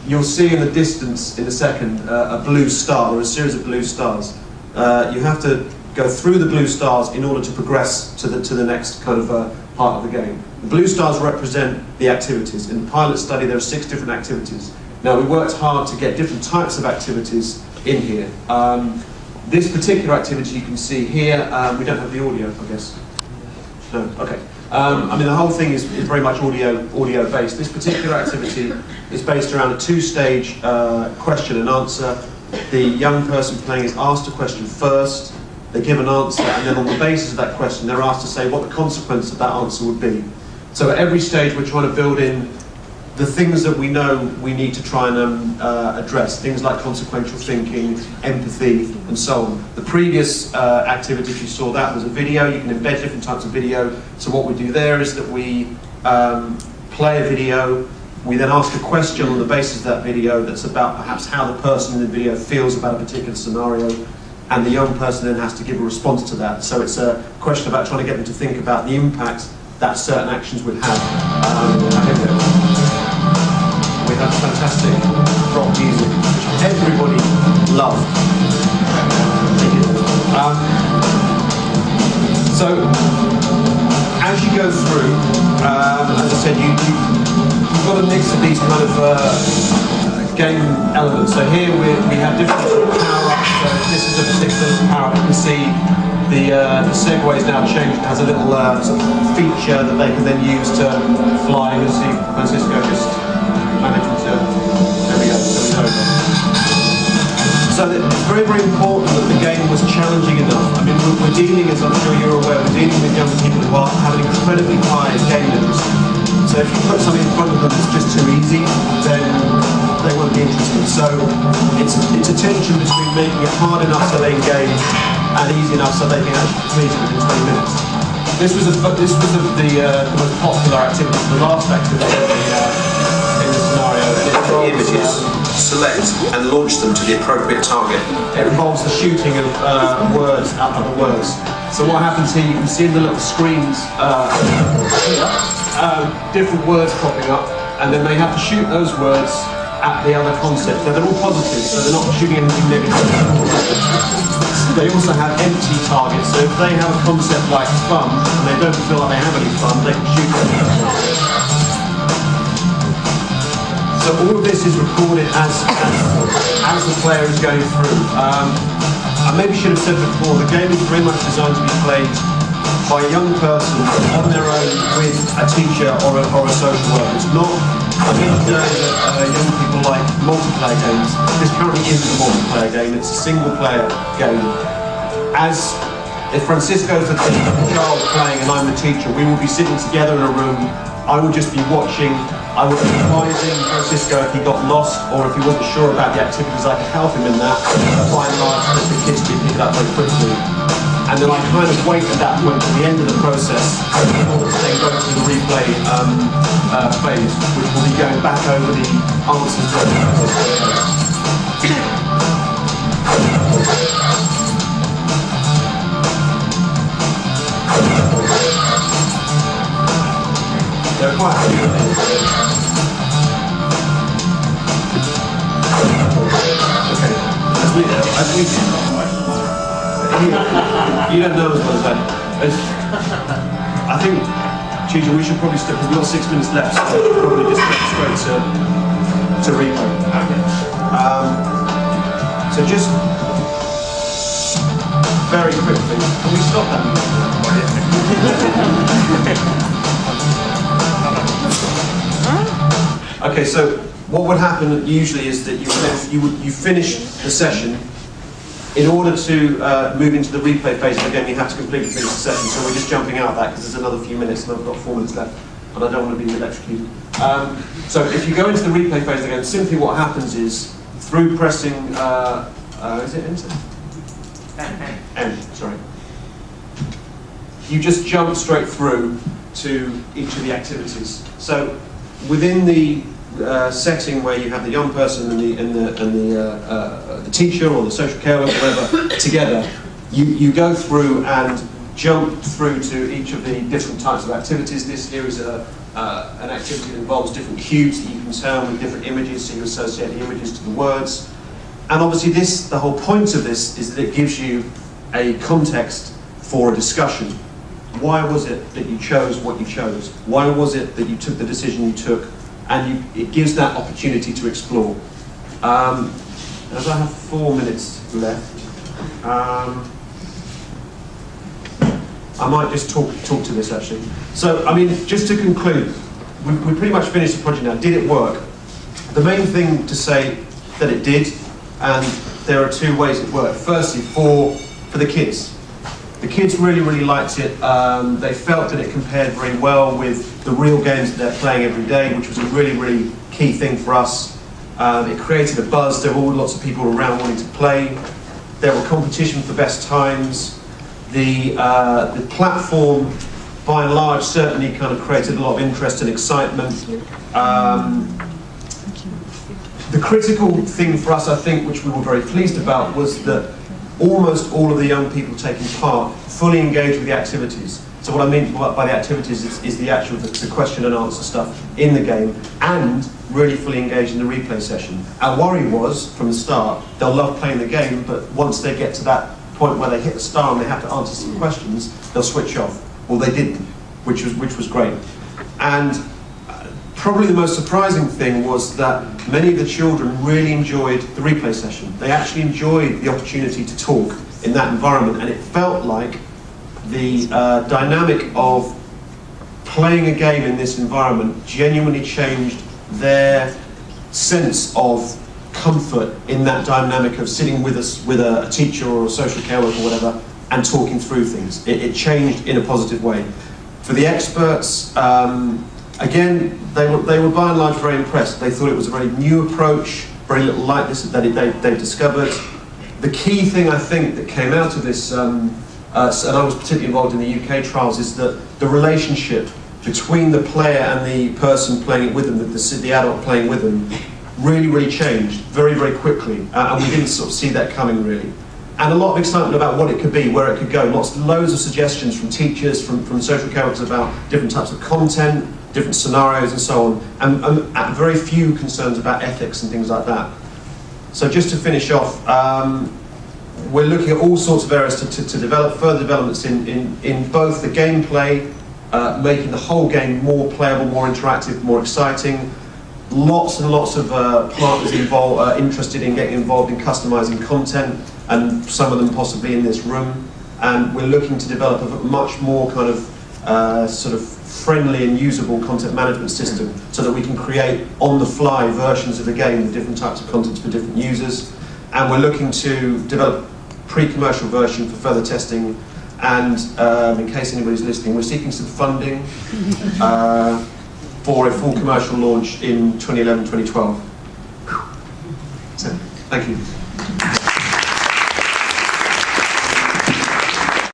You'll see in the distance in a second a blue star, or a series of blue stars. You have to go through the blue stars in order to progress to the next kind of part of the game. The blue stars represent the activities. In the pilot study there are 6 different activities. Now we worked hard to get different types of activities in here. This particular activity you can see here, we don't have the audio, I guess. No, okay. I mean, the whole thing is very much audio based. This particular activity is based around a 2-stage question and answer. The young person playing is asked a question first, they give an answer, and then on the basis of that question they're asked to say what the consequence of that answer would be. So at every stage we're trying to build in the things that we know we need to try and address, things like consequential thinking, empathy, and so on. The previous activity, if you saw that, was a video. You can embed different types of video. So what we do there is that we play a video, we then ask a question on the basis of that video that's about perhaps how the person in the video feels about a particular scenario, and the young person then has to give a response to that. So it's a question about trying to get them to think about the impact that certain actions would have. We have fantastic rock music, which everybody loved. So, as you go through, as I said, you've got a mix of these kind of game elements. So here we have different power-ups. So this is a particular power-up. You can see the Segway is now changed. It has a little sort of feature that they can then use to fly. You'll see Francisco just managing to, there we go, so it's very, very important that the game was challenging enough. I mean, we're dealing, as I'm sure you're aware, we're dealing with young people who have an incredibly high game literacy. So if you put something in front of them that's just too easy, then they won't be interested. So it's a tension between making it hard enough so they engage and easy enough so they can actually complete it within 20 minutes. This was the most popular activity, the last activity in the scenario. And it involves images, select and launch them to the appropriate target. It involves the shooting of words out of the words. So what happens here, you can see in the little screens different words popping up, and then they have to shoot those words at the other concept. Now they're all positive, so they're not shooting anything negative. They also have empty targets, so if they have a concept like fun, and they don't feel like they have any fun, they can shoot it. So all of this is recorded as the player is going through. I maybe should have said before, the game is very much designed to be played by a young person on their own with a teacher or a social worker. It's not, I mean, young people like multiplayer games. This currently isn't a multiplayer game, it's a single player game. As if Francisco's the child playing and I'm the teacher, we will be sitting together in a room. I will just be watching. I would be advising Francisco if he got lost or if he wasn't sure about the activities, I could help him in that. By and large, the kids do pick it up very quickly. And then I kind of wait at that point to the end of the process in order to then go to the replay phase, which will be going back over the answers to the They're quite happy with it. Okay, as we you don't know as well as I think, Chicha, we should probably stick, because we've got 6 minutes left, so we should probably just get straight to replay. Okay. So just very quickly, can we stop that? Okay, so what would happen usually is that you finish the session. In order to move into the replay phase of the game, you have to completely finish the session. So we're just jumping out of that because there's another few minutes, and I've got 4 minutes left, and I don't want to be electrocuted. So if you go into the replay phase again, simply what happens is through pressing, is it enter? N. Sorry. You just jump straight through to each of the activities. So within the setting where you have the young person and the teacher or the social care worker, whatever, together, you go through and jump through to each of the different types of activities. This here is a an activity that involves different cubes that you can turn with different images, so you associate the images to the words. And obviously the whole point of this is that it gives you a context for a discussion. Why was it that you chose what you chose? Why was it that you took the decision you took? And it gives that opportunity to explore. As I have 4 minutes left, I might just talk to this actually. So, I mean, just to conclude, we pretty much finished the project now. Did it work? The main thing to say that it did, and there are 2 ways it worked. Firstly, for the kids. The kids really, really liked it. They felt that it compared very well with the real games that they're playing every day, which was a really, really key thing for us. It created a buzz. There were lots of people around wanting to play. There were competition for best times. The platform, by and large, certainly kind of created a lot of interest and excitement. The critical thing for us, I think, which we were very pleased about, was that almost all of the young people taking part fully engaged with the activities. So what I mean by the activities is the actual the question and answer stuff in the game, and really fully engaged in the replay session. Our worry was, from the start, they'll love playing the game, but once they get to that point where they hit the star and they have to answer some questions, they'll switch off. Well, they didn't, which was great. And probably the most surprising thing was that many of the children really enjoyed the replay session. They actually enjoyed the opportunity to talk in that environment, and it felt like the dynamic of playing a game in this environment genuinely changed their sense of comfort in that dynamic of sitting with a teacher or a social care worker or whatever and talking through things. It changed in a positive way. For the experts, again, they were by and large very impressed. They thought it was a very new approach, very little like this that they've discovered. The key thing I think that came out of this, and I was particularly involved in the UK trials, is that the relationship between the player and the person playing it with them, the adult playing with them, really, really changed very, very quickly. And we didn't sort of see that coming really. And a lot of excitement about what it could be, where it could go. Loads of suggestions from teachers, from social care workers about different types of content, different scenarios and so on, and very few concerns about ethics and things like that. So just to finish off, we're looking at all sorts of areas to develop further developments in both the gameplay, making the whole game more playable, more interactive, more exciting. Lots and lots of partners involved, interested in getting involved in customizing content, and some of them possibly in this room. And we're looking to develop a much more kind of sort of friendly and usable content management system, so that we can create on-the-fly versions of the game with different types of content for different users. And we're looking to develop a pre-commercial version for further testing. And in case anybody's listening, we're seeking some funding for a full commercial launch in 2011-2012. So, thank you.